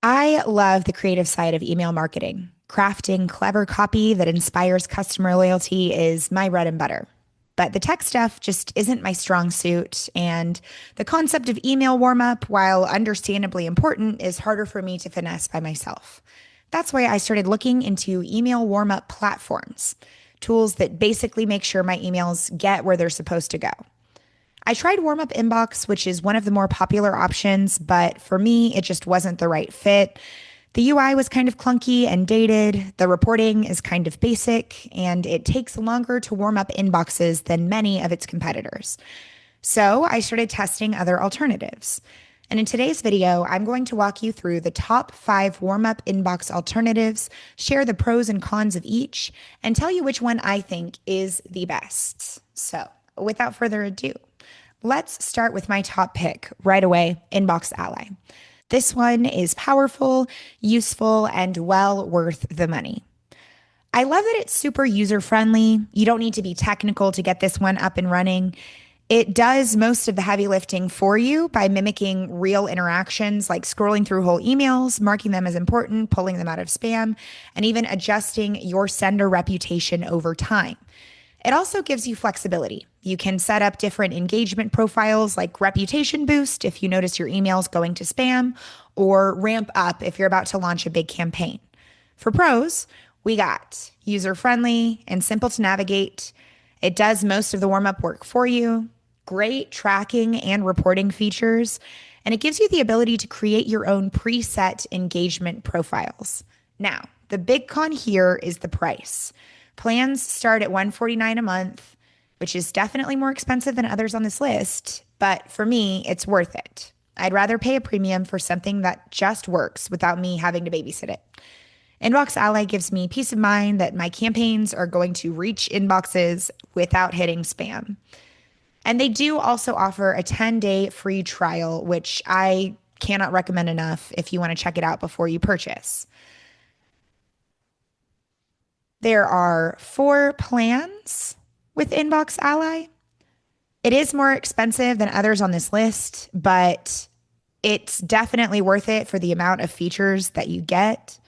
I love the creative side of email marketing. Crafting clever copy that inspires customer loyalty is my bread and butter. But the tech stuff just isn't my strong suit. And the concept of email warm up, while understandably important, is harder for me to finesse by myself. That's why I started looking into email warm up platforms, tools that basically make sure my emails get where they're supposed to go. I tried Warmup Inbox, which is one of the more popular options, but for me, it just wasn't the right fit. The UI was kind of clunky and dated. The reporting is kind of basic, and it takes longer to warm up inboxes than many of its competitors. So I started testing other alternatives. And in today's video, I'm going to walk you through the top 5 warm up inbox alternatives, share the pros and cons of each, and tell you which one I think is the best. So without further ado, let's start with my top pick right away, InboxAlly. This one is powerful, useful, and well worth the money. I love that it's super user friendly. You don't need to be technical to get this one up and running. It does most of the heavy lifting for you by mimicking real interactions like scrolling through whole emails, marking them as important, pulling them out of spam, and even adjusting your sender reputation over time. It also gives you flexibility. You can set up different engagement profiles like reputation boost if you notice your emails going to spam, or ramp up if you're about to launch a big campaign. For pros, we got user friendly and simple to navigate. It does most of the warm up work for you, great tracking and reporting features, and it gives you the ability to create your own preset engagement profiles. Now, the big con here is the price. Plans start at $149 a month, which is definitely more expensive than others on this list, but for me, it's worth it. I'd rather pay a premium for something that just works without me having to babysit it. InboxAlly gives me peace of mind that my campaigns are going to reach inboxes without hitting spam. And they do also offer a 10-day free trial, which I cannot recommend enough if you want to check it out before you purchase. There are 4 plans with InboxAlly. It is more expensive than others on this list, but it's definitely worth it for the amount of features that you get.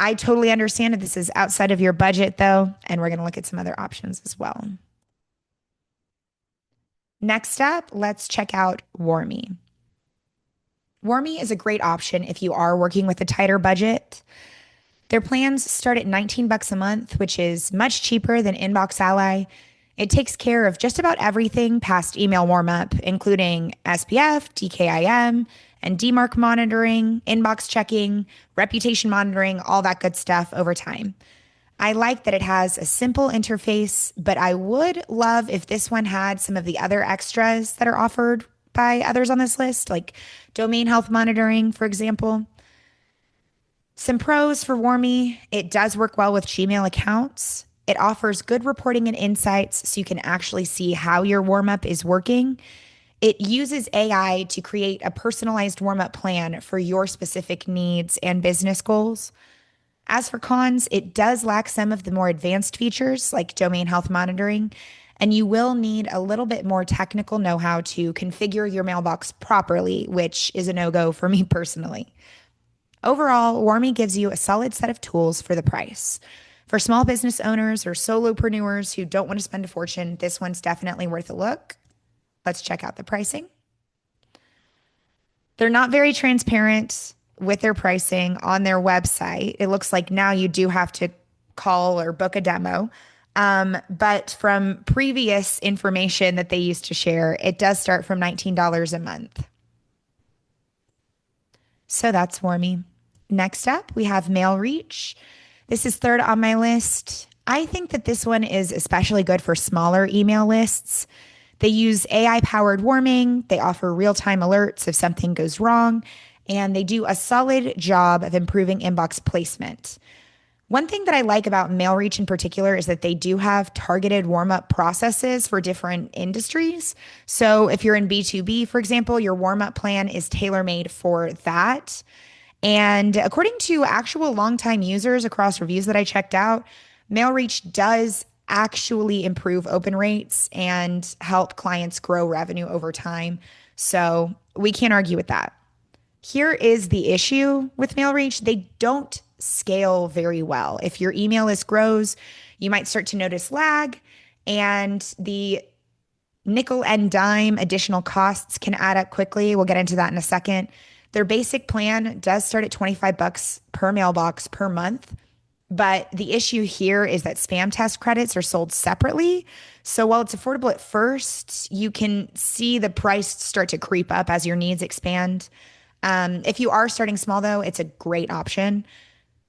I totally understand that this is outside of your budget, though, and we're going to look at some other options as well. Next up, let's check out Warmy. Warmy is a great option if you are working with a tighter budget. Their plans start at $19 a month, which is much cheaper than InboxAlly. It takes care of just about everything past email warmup, including SPF, DKIM, and DMARC monitoring, inbox checking, reputation monitoring, all that good stuff over time. I like that it has a simple interface, but I would love if this one had some of the other extras that are offered by others on this list, like domain health monitoring, for example. Some pros for Warmy: it does work well with Gmail accounts. It offers good reporting and insights so you can actually see how your warm-up is working. It uses AI to create a personalized warm-up plan for your specific needs and business goals. As for cons, it does lack some of the more advanced features like domain health monitoring, and you will need a little bit more technical know-how to configure your mailbox properly, which is a no-go for me personally. Overall, Warmy gives you a solid set of tools for the price. For small business owners or solopreneurs who don't want to spend a fortune, this one's definitely worth a look. Let's check out the pricing. They're not very transparent with their pricing on their website. It looks like now you do have to call or book a demo. But from previous information that they used to share, it does start from $19 a month. So that's Warmy. Next up, we have MailReach. This is third on my list. I think that this one is especially good for smaller email lists. They use AI-powered warming, they offer real-time alerts if something goes wrong, and they do a solid job of improving inbox placement. One thing that I like about MailReach in particular is that they do have targeted warm-up processes for different industries. So if you're in B2B, for example, your warm-up plan is tailor-made for that. And according to actual longtime users across reviews that I checked out, MailReach does actually improve open rates and help clients grow revenue over time. So we can't argue with that. Here is the issue with MailReach. They don't scale very well. If your email list grows, you might start to notice lag, and the nickel and dime additional costs can add up quickly. We'll get into that in a second. Their basic plan does start at 25 bucks per mailbox per month. But the issue here is that spam test credits are sold separately. So while it's affordable at first, you can see the price start to creep up as your needs expand. If you are starting small, though, it's a great option.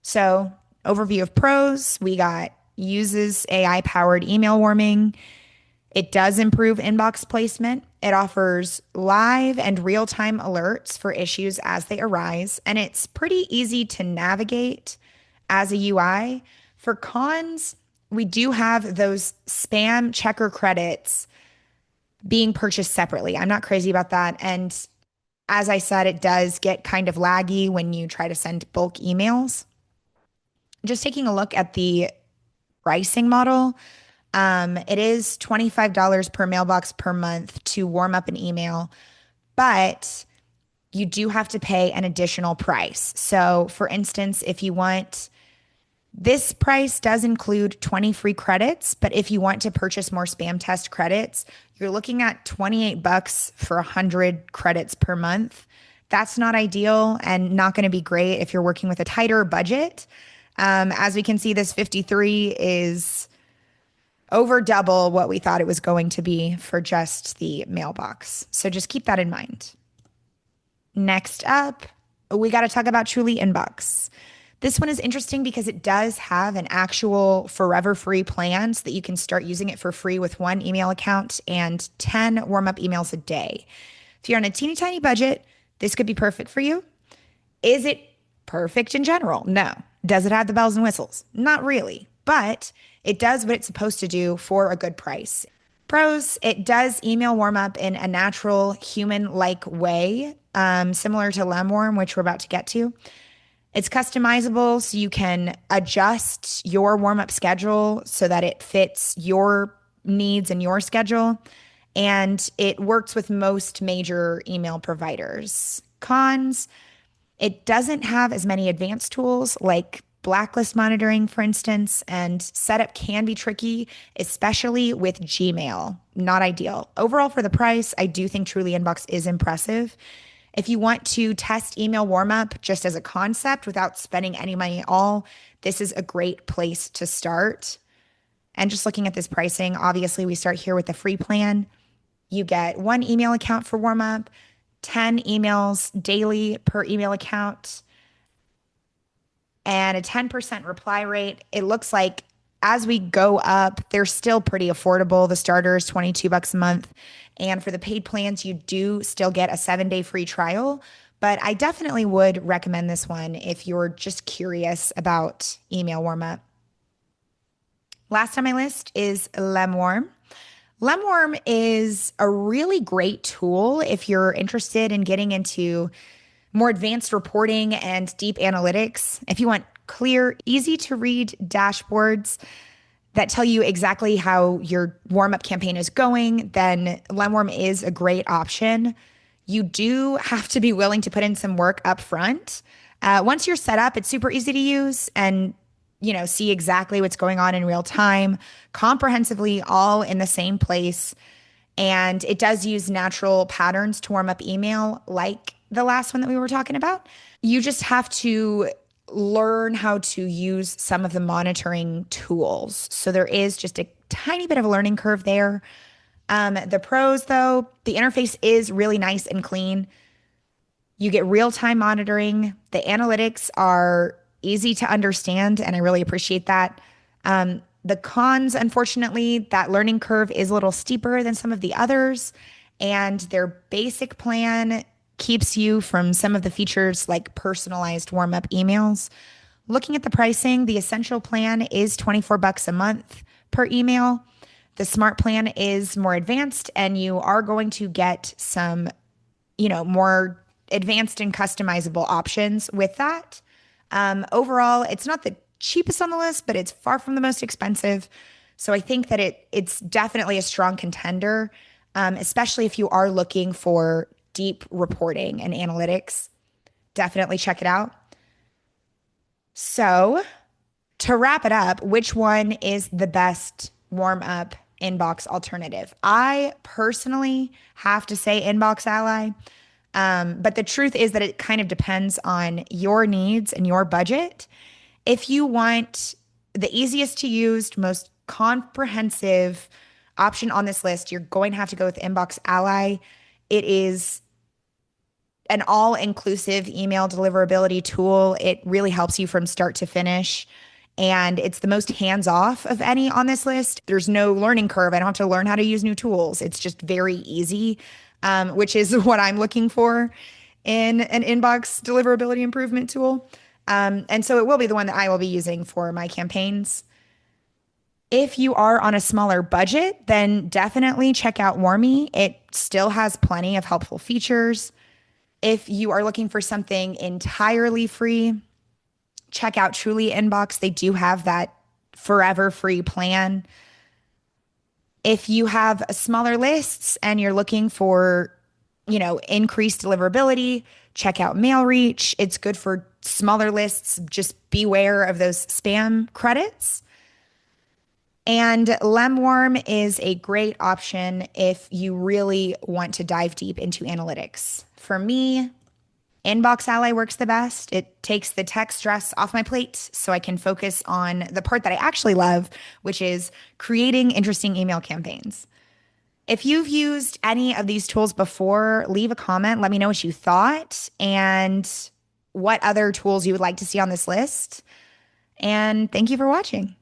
So, overview of pros, we got uses AI powered email warming. It does improve inbox placement. It offers live and real time alerts for issues as they arise. And it's pretty easy to navigate as a UI. For cons, we do have those spam checker credits being purchased separately. I'm not crazy about that. And as I said, it does get kind of laggy when you try to send bulk emails. Just taking a look at the pricing model, it is $25 per mailbox per month to warm up an email, but you do have to pay an additional price. So, for instance, if you want, this price does include 20 free credits, but if you want to purchase more spam test credits, you're looking at 28 bucks for 100 credits per month. That's not ideal and not going to be great if you're working with a tighter budget. As we can see, this 53 is over double what we thought it was going to be for just the mailbox. So just keep that in mind. Next up, we got to talk about TrulyInbox. This one is interesting because it does have an actual forever free plan so that you can start using it for free with one email account and 10 warm up emails a day. If you're on a teeny tiny budget, this could be perfect for you. Is it perfect in general? No. Does it have the bells and whistles? Not really, but it does what it's supposed to do for a good price. Pros, it does email warm up in a natural human-like way, similar to Lemwarm, which we're about to get to. It's customizable, so you can adjust your warm-up schedule so that it fits your needs and your schedule. And it works with most major email providers. Cons, it doesn't have as many advanced tools like blacklist monitoring, for instance, and setup can be tricky, especially with Gmail. Not ideal. Overall, for the price, I do think TrulyInbox is impressive. If you want to test email warmup just as a concept without spending any money at all, this is a great place to start. And just looking at this pricing, obviously we start here with the free plan. You get one email account for warmup, 10 emails daily per email account, and a 10% reply rate. It looks like as we go up, they're still pretty affordable. The starter is 22 bucks a month. And for the paid plans, you do still get a 7-day free trial. But I definitely would recommend this one if you're just curious about email warmup. Last on my list is Lemwarm. Lemwarm is a really great tool if you're interested in getting into more advanced reporting and deep analytics. If you want clear, easy to read dashboards that tell you exactly how your warm-up campaign is going, then Lemwarm is a great option. You do have to be willing to put in some work up front. Once you're set up, it's super easy to use and see exactly what's going on in real time, comprehensively, all in the same place. And it does use natural patterns to warm up email, like the last one that we were talking about. You just have to learn how to use some of the monitoring tools. So there is just a tiny bit of a learning curve there. The pros, though, the interface is really nice and clean. You get real-time monitoring. The analytics are easy to understand, and I really appreciate that. The cons, unfortunately, that learning curve is a little steeper than some of the others, and their basic plan keeps you from some of the features like personalized warm-up emails. Looking at the pricing, the essential plan is 24 bucks a month per email. The smart plan is more advanced, and you are going to get some, more advanced and customizable options with that. Overall, it's not the cheapest on the list, but it's far from the most expensive. So I think that it's definitely a strong contender, especially if you are looking for deep reporting and analytics. definitely check it out. So, to wrap it up, which one is the best warm up inbox alternative? I personally have to say InboxAlly. But the truth is that it kind of depends on your needs and your budget. If you want the easiest to use, most comprehensive option on this list, you're going to have to go with InboxAlly. It is an all-inclusive email deliverability tool. It really helps you from start to finish. And it's the most hands-off of any on this list. There's no learning curve. I don't have to learn how to use new tools. It's just very easy, which is what I'm looking for in an inbox deliverability improvement tool. And so it will be the one that I will be using for my campaigns. If you are on a smaller budget, then definitely check out Warmy. It still has plenty of helpful features. If you are looking for something entirely free, check out TrulyInbox. They do have that forever free plan. If you have smaller lists and you're looking for, increased deliverability, check out MailReach. It's good for smaller lists. Just beware of those spam credits. And Lemwarm is a great option if you really want to dive deep into analytics. For me, InboxAlly works the best. It takes the tech stress off my plate so I can focus on the part that I actually love, which is creating interesting email campaigns. If you've used any of these tools before, leave a comment. Let me know what you thought and what other tools you would like to see on this list. And thank you for watching.